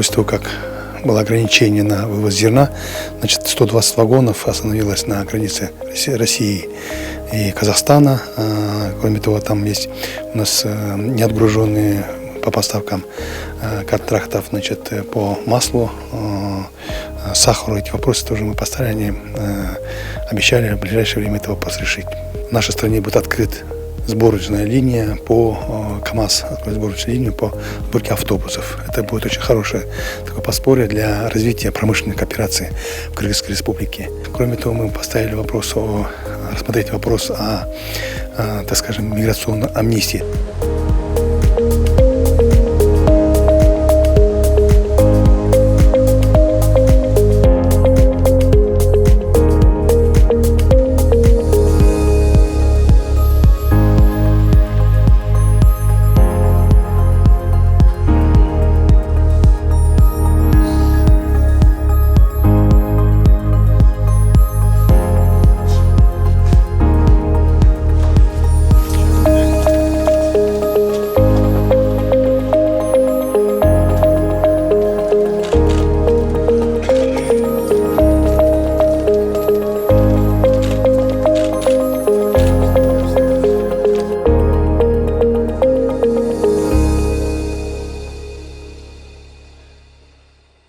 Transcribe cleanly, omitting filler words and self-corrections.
после того, как было ограничение на вывоз зерна, значит, 120 вагонов остановилось на границе России и Казахстана. Кроме того, там есть у нас неотгруженные по поставкам контрактов, значит, по маслу, сахару. Эти вопросы тоже мы поставили, обещали в ближайшее время этот вопрос решить. В нашей стране будет открыта сборочная линия по КАМАЗ, сборочную линию по сборке автобусов. Это будет очень хорошее такое подспорье для развития промышленной кооперации в Кыргызской республике. Кроме того, мы поставили рассмотреть вопрос о, так скажем, миграционной амнистии.